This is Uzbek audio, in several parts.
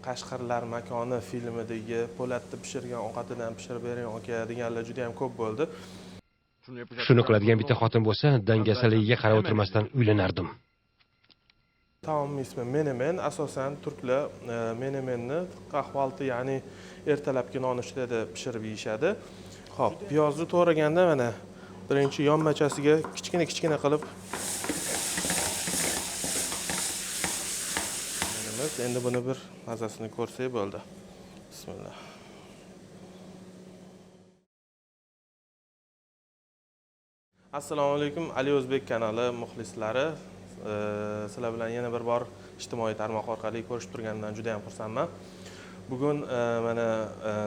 Qashqarlar makoni filmidagi Po'latni pishirgan ovqatidan pishirib bering aka deganlar juda ham ko'p bo'ldi. Shuni qiladigan bitta xotin bo'lsa, dangasaligiga qarab o'tirmasdan uylanardim. Taom ismi menemen. Asosan turklar menemenni qahvalti, ya'ni ertalabki nonushtada pishirib yeyishadi. Xo'p, piyozni to'g'raganda mana birinchi yonmachasiga kichkina qilib endi buni bir mazasini ko'rsak bo'ldi. Bismillah. Assalomu alaykum, Ali O'zbek kanali muxlislari. Sizlar bilan yana bir bor ijtimoiy tarmoq orqali ko'rishib turganimdan juda ham xursandman. Bugun mana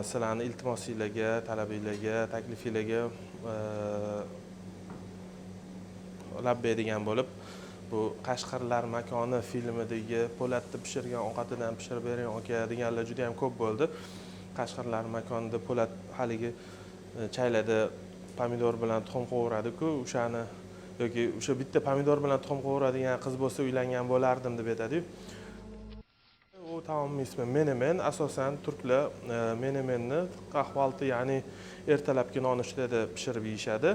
sizlarning iltimosingizga, talabingizga, taklifingizga labbay degan bo'lib, bu Qashqarlar makoni filmidagi Po'latni pishirgan ovqatidan pishirib bering aka deganlar juda ham ko'p bo'ldi. Qashqarlar makonida Po'lat haligi chaylada pomidor bilan tuxum qovuradi-ku, o'shani yoki o'sha bitta pomidor bilan tuxum qovuradigan qiz bo'lsa uylangan bo'lardim deb aytadi-yu. U taom ismi menemen. Asosan turklar menemenni qahvalti, ya'ni ertalabki nonushtada pishirib yeyishadi.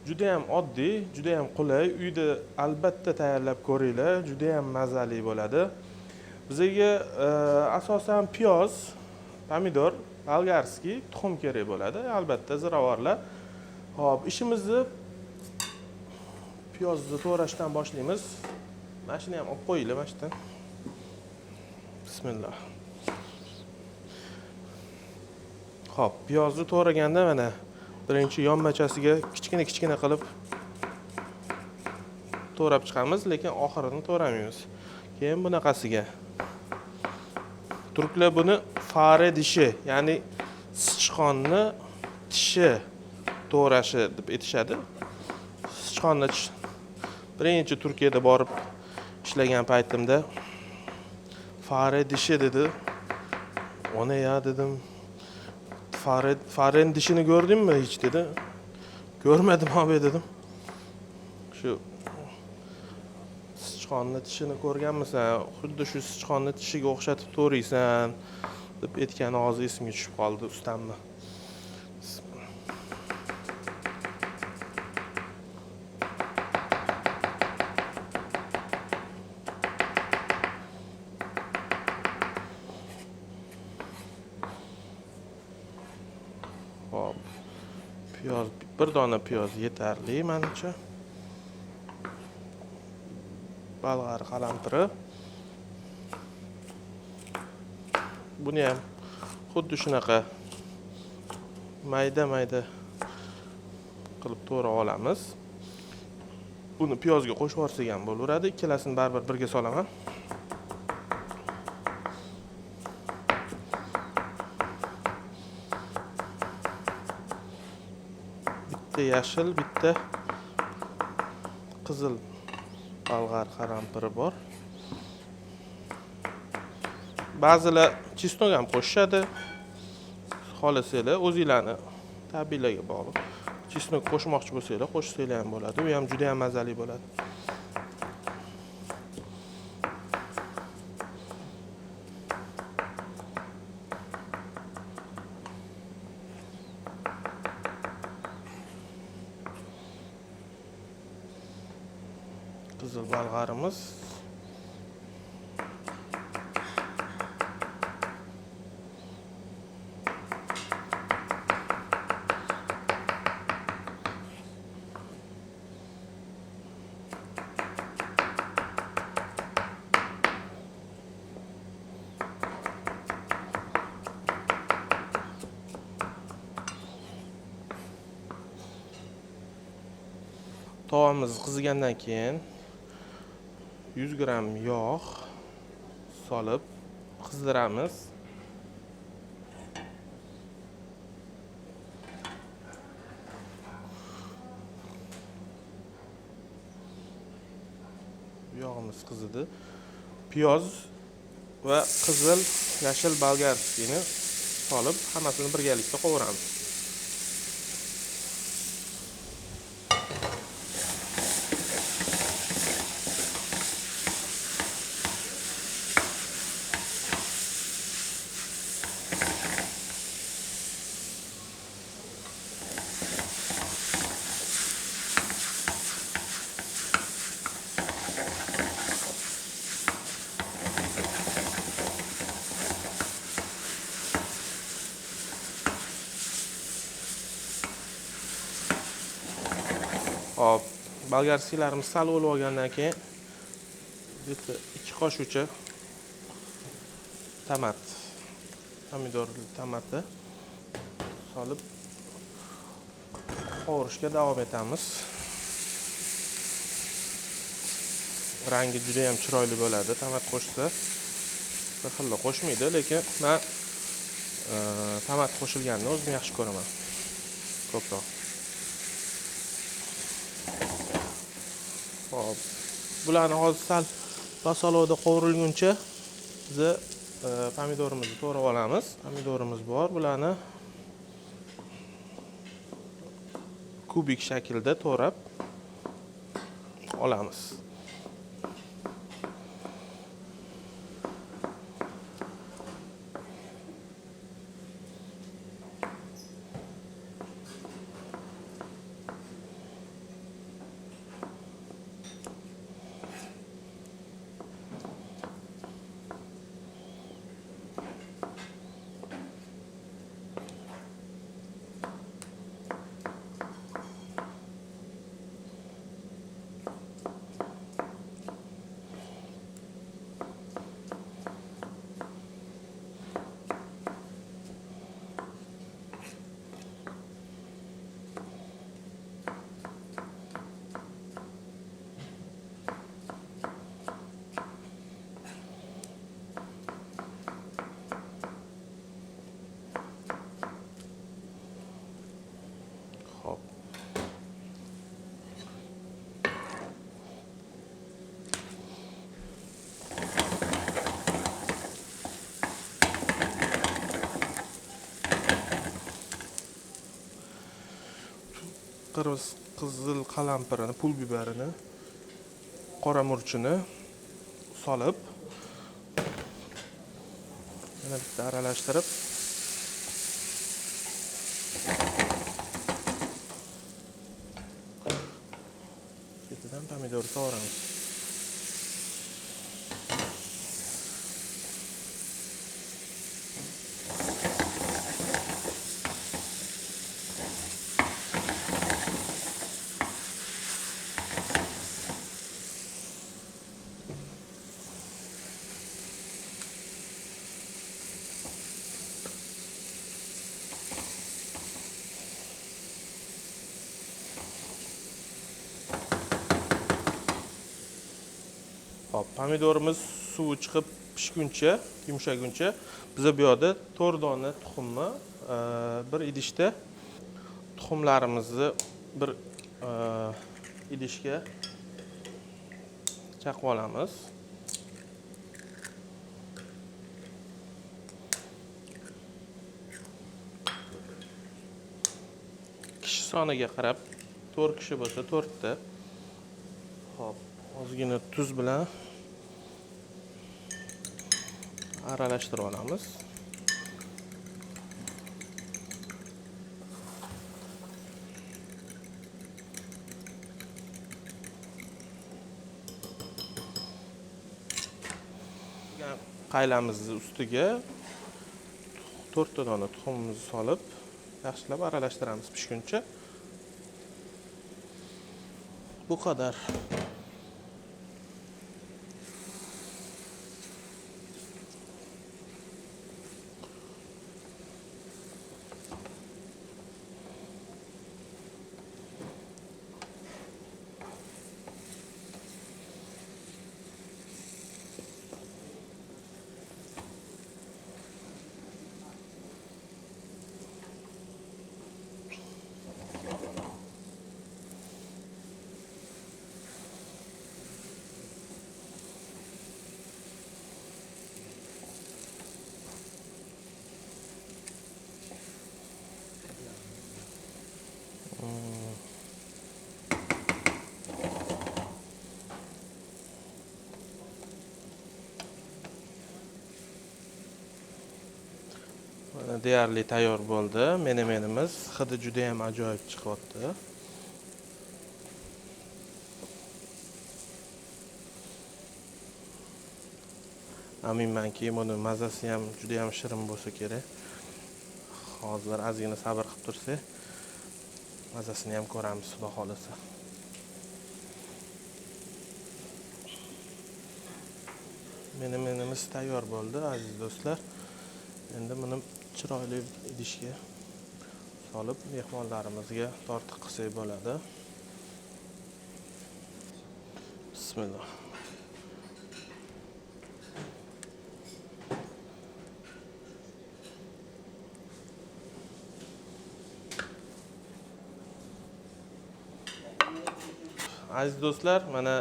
Juda ham oddiy, juda ham qulay. Uyda albatta tayyorlab ko'ringlar, juda ham mazali bo'ladi. Bizga asosan piyoz, pomidor, bolgarskiy, tuxum kerak bo'ladi. Albatta ziravorlar. Xo'p, ishimizni piyozni to'g'rashdan boshlaymiz. Mana shuni ham olib qo'yinglar, mana shundan. Bismillah. Xo'p, piyozni to'g'raganda mana birinchi yonmachasiga kichkina qilib to'g'rab chiqamiz, lekin oxirini to'g'ramaymiz. Keyin bunaqasiga. Turklar buni fare dishi, ya'ni sichqonni tishi to'g'rashi deb aytishadi. Sichqonni birinchi Turkiyada borib ishlagan paytimda fare dishi dedi. Ona ya dedim. Farening dishini ko'rdingmi hech dedi. Ko'rmadim abi dedim. Shu sichqonni tishini ko'rganmisan? Xuddi shu sichqonni tishiga o'xshatib to'riysan deb aytgan og'iz esimga tushib qoldi ustamni. Hop. Piyoz, bir dona piyoz yetarli menimcha. Bolg'ar qalampiri. Buni ham xuddi shunaqa mayda qilib to'g'ra olamiz. Buni piyozga qo'shib yuborsak ham bo'laveradi. Ikkalasini baribir birga solaman. Bitta yashil, bitta qizil bolg'ar qalampiri bor. Ba'zilar chesnok ham qo'shadi. Xohlasanglar o'zingizlarning tabiiylarga bog'liq. Chesnok qo'shmoqchi bo'lsanglar, qo'shsanglar ham bo'ladi. U ham juda ham mazali bo'ladi. Qizil bolg'arimiz. Tovamiz qizigandan keyin 100 gram yog' solib qizdiramiz. Yog'imiz qizidi. Piyoz va qizil, yashil bolgarskiyni solib hammasini birgalikda qovuramiz. Hop, bolgarskiylarimiz sal o'lib olgandan keyin bitta 2 qoshiqcha pomidorli tomatni solib qovurishga davom etamiz. Rangi juda ham chiroyli bo'ladi. Tomat qo'shsa bir xil qo'shmaydi, lekin men tomat qo'shilganini o'zim yaxshi ko'raman. Ko'proq. Hop. Bularni hozir sal rosolovda qovurilguncha biz pomidorimizni to'g'rab olamiz. Pomidorimiz bor. Bularni kubik shaklda to'g'rab olamiz. Hop. Qizil qalampirini, pul biberini, qora murchini solib yana bitta aralashtirib ketidan pomidor to'g'raymiz. Hop, pomidorimiz suvi chiqib pishguncha, yumshaguncha biz bu yerda 4 dona tuxumni bir idishda tuxumlarimizni bir idishga chaqib olamiz. Kishi soniga qarab 4 kishi bo'lsa 4 ta. Hop, ozgina tuz bilan aralashtirib olamiz. Qaylamizni ustiga 4 ta dona tuxumimizni solib, yaxshilab aralashtiramiz pishguncha. Bu qadar. Mana deyarli tayyor bo'ldi. Menemenimiz hidi juda ham ajoyib chiqyapti. Aminmanki, buni mazasi ham juda ham shirin bo'lsa kerak. Hozir ozgina sabr qilib tursak, mazasini ham ko'ramiz, xudo xolasa. Menemenimiz tayyor bo'ldi, aziz do'stlar. Endi buni chiroyli idishga solib mehmonlarimizga tortiq qilsak bo'ladi. Bismillah. Aziz do'stlar, mana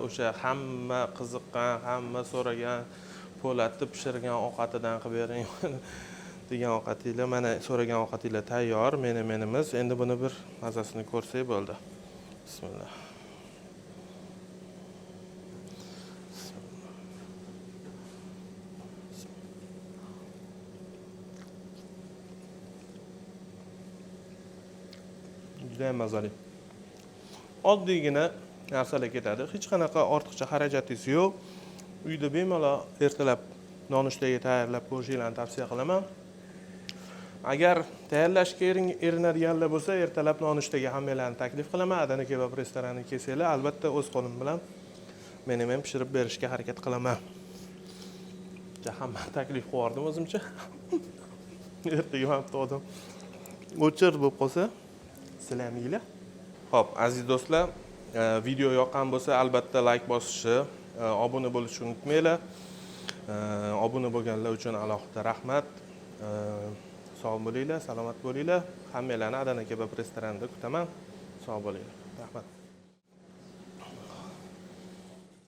o'sha hamma qiziqqan, hamma so'ragan po'latni pishirgan ovqatidan qilib bering degan ovqatinglar, mana so'ragan ovqatinglar tayyor, menemenimiz. Endi buni bir mazasini ko'rsak bo'ldi. Bismillah. Juda ham mazali. Oddiygina narsalar ketadi. Hech qanaqa ortiqcha xarajatingiz yo'q. Uyda bemalol ertalab nonushtaga tayyorlab ko'rishinglarni tavsiya qilaman. Agar tayyorlashga erinadiganlar bo'lsa, ertalab nonushtaga hammalarni taklif qilaman. Adana kebab restoraniga kelsanglar, albatta o'z qo'lim bilan menemen pishirib berishga harakat qilaman. Hamma taklif qildim o'zimcha. Ertaga ham to'g'dim. O'chir bo'lib qolsa, sizlar ham yeyinglar. Xo'p, aziz do'stlar, video yoqqan bo'lsa, albatta like bosishni, obuna bo'lishni unutmanglar. Obuna bo'lganlar uchun alohida rahmat. Sog' bo'linglar, salomat bo'linglar. Hammalarni Adana kebab restoranida kutaman. Sog' bo'linglar. Rahmat.